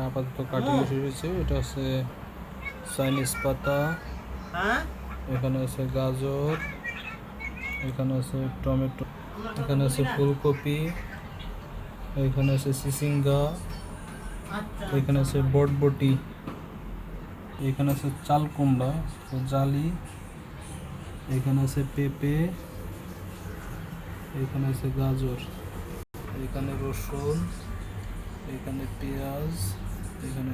আপাতত কাটিং শুরু হয়েছে। এটা হচ্ছে চাইনিজ পাতা, এখানে আছে গাজর, এখানে আছে টমেটো, এখানে আছে ফুলকপি, এখানে আছে চিচিঙ্গা, এখানে আছে বটবটি, এখানে আছে চাল কুমড়া জালি, এখানে আছে পেঁপে, এখানে আছে গাজর, এখানে রসুন, এখানে পেঁয়াজ, এখানে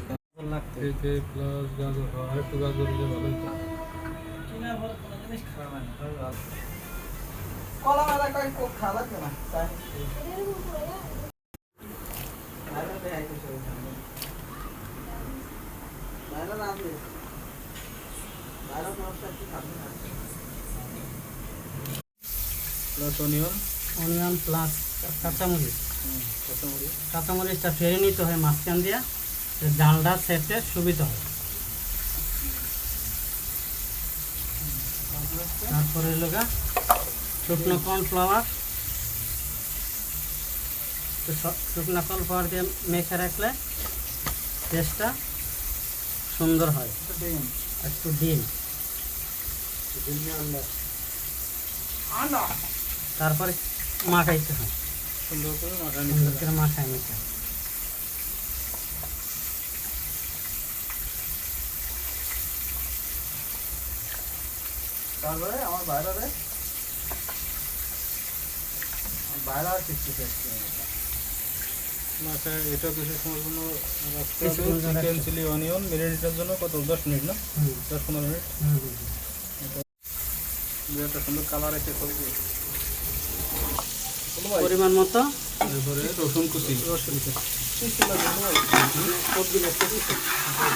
পেঁপে প্লাস গাজর। আরেকটু গাজর দিলে ভালো হতো। প্লাস অনিয়ন প্লাস কাঁচামরিচ। কাঁচামরিচটা ফেরে নিতে হয় মাঝখান দিয়ে, ডালটা সেটে সুবিধা হয়। তারপরে লগা শুকনো কর্নফ্লাওয়ার, শুকনো কর্নফ্লাওয়ার দিয়ে মেখে রাখলে টেস্টটা সুন্দর হয়। একটু ডিম, তারপরে মাখাইতে হয় সুন্দর করে মাখায় নিতে হয়। তারপরে আমার বাইরে এটা কিছু সময়ের জন্য রাখতে হবে। চিকেন চিলি অনিয়ন মেরিনেটের জন্য কত 10 মিনিট না? 10-15 মিনিট। একটা সুন্দর কালার এসে সবজি পরিমাণ মতো। এরপরে রসুন কুচি,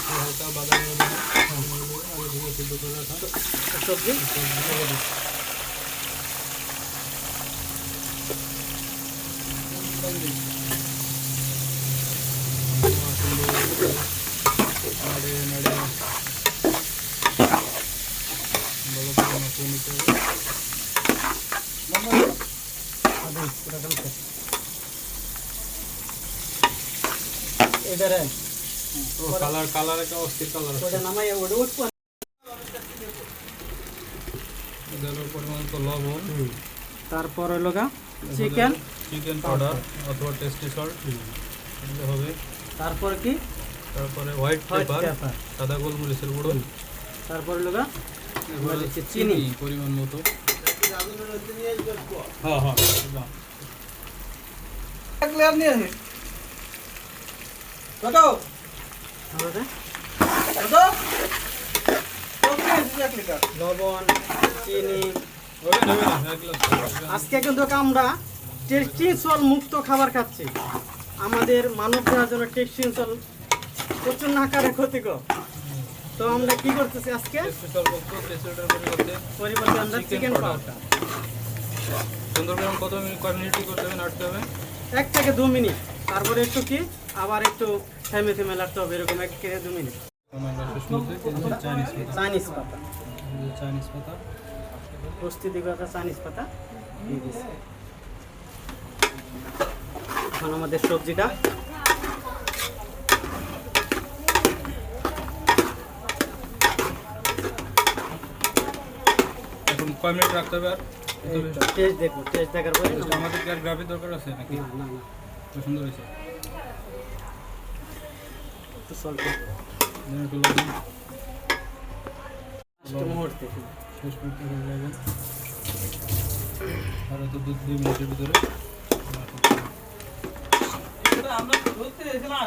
হালকা বাদামি সিদ্ধ করে রাখা সবজি। নাড়ে নাড়ে ভালো করে মাখিয়ে নিতে হবে। এবারে কালার একটা অস্থির কালার ওটা নামাই ওটা উঠবো। দেওয়ার পরিমাণ তো লবণ, তারপর হলো চিকেন পাউডার অথবা টেস্টি সল্ট দিতে হবে। তারপর কি? তারপরে হোয়াইট পেপার, সাদা গোলমরিচের গুঁড়ো, তারপর হলো চিনি পরিমাণ মতো। হ্যাঁ হ্যাঁ লবণ, চিনি। আজকে কিন্তু আমরা টেস্টি সল মুক্ত খাবার খাচ্ছি। আমাদের মানব দেওয়ার জন্য টেস্টি সল প্রচুর আকারে ক্ষতিকর। তো আমরা কি করতেছি আজকে? পরিবর্তে আমরা চিকেন পাউডার সুন্দরবন কত মিনিট করতে হবে? নাড়তে হবে 1 থেকে 2 মিনিট। তারপরে একটু কি আবার একটু থেমে থেমে নাড়তে হবে, এরকম 1 থেকে 2 মিনিট। চাইনিজ পাতা প্রস্তুতিগত চাইনিজ পাতা দিয়ে দিচ্ছি। এখন আমাদের সবজিটা এখন কয় মিনিট রাখতে হবে? আর টেস্ট দেখবো, টেস্ট দেখার পরে আমাদের কি আর গ্রাভি দরকার আছে নাকি? না খুব সুন্দর হয়েছে। একটু সল্ট মুহূর্তে শেষ করতে হবে। আর তো 2 মিনিটের ভিতরে আমরা ধরতে এসেছিলাম।